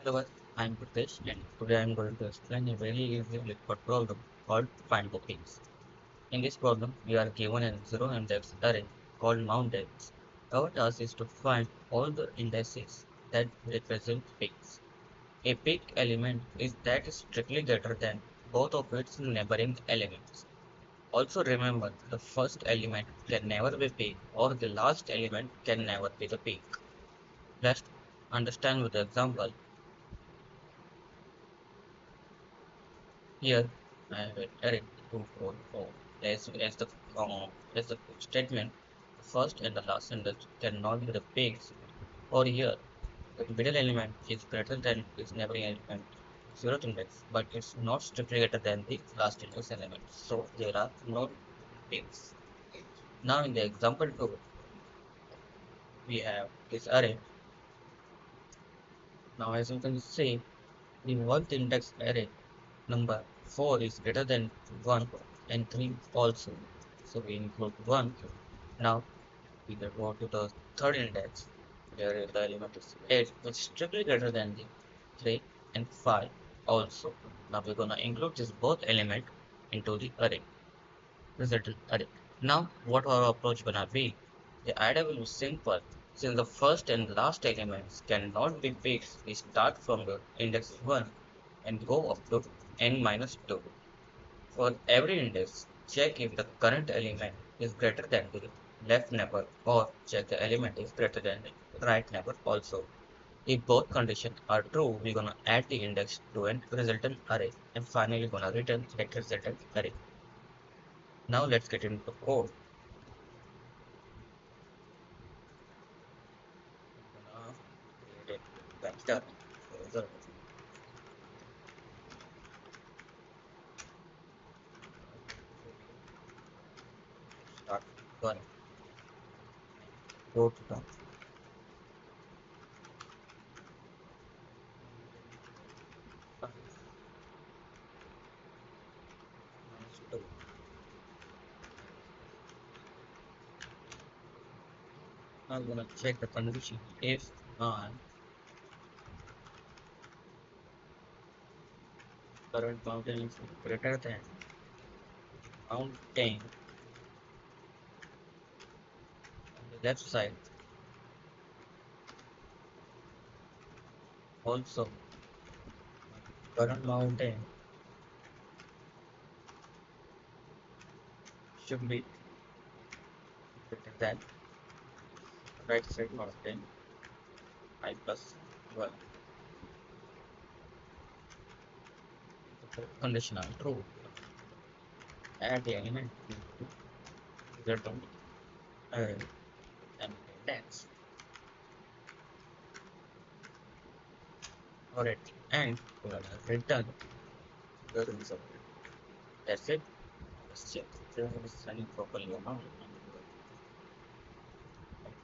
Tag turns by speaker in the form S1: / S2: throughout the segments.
S1: Hello, I'm Pritesh, and today I'm going to explain a very easy LeetCode problem called Find the Peaks. In this problem, we are given a zero index array called mountains. Our task is to find all the indices that represent peaks. A peak element is that is strictly greater than both of its neighboring elements. Also remember, the first element can never be peak, or the last element can never be the peak. Let's understand with the example. Here, I will edit 244 as the statement. The first and the last index cannot be the peaks. Or here, the middle element is greater than its neighboring element, zeroth index, but it's not strictly greater than the last index element. So there are no peaks. Now in the example 2, we have this array. Now as you can see, the one index array number 4 is greater than 1 and 3 also. So we include 1. Now we will go to the third index where the element is 8, which is strictly greater than the 3 and 5 also. Now we're gonna include this both element into the array, resultant array. Now what our approach gonna be? The idea will be simple. Since the first and last elements cannot be fixed, we start from the index 1 and go up to n minus 2. For every index, check if the current element is greater than the left neighbor or check the element is greater than the right neighbor also. If both conditions are true, we're gonna add the index to a resultant array and finally gonna return that resultant array. Now let's get into the code. Gonna create a vector result. Start one. Go to the minus two. Now I'm gonna check the condition if my current mountain is greater than mountain on the left side. Also, current mountain should be greater than right side mountain I plus 1. The condition are true. Add the element to result array and index. Alright, and we're gonna return the result. That's it. Let's check if everything is running properly or not.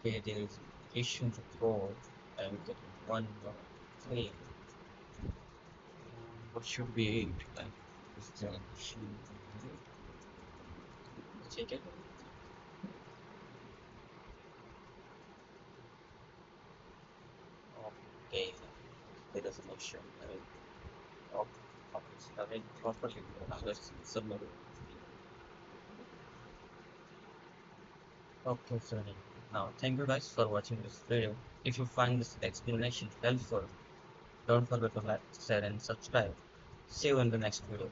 S1: Okay, there is issue with code. I'm getting 1, 1, 3. What should be it? Like, is there an issue? Check it. Okay, there is an issue. Of having properly others submit. Okay, sorry. Now, thank you guys for watching this video. If you find this explanation helpful, don't forget to like, share, and subscribe. See you in the next video.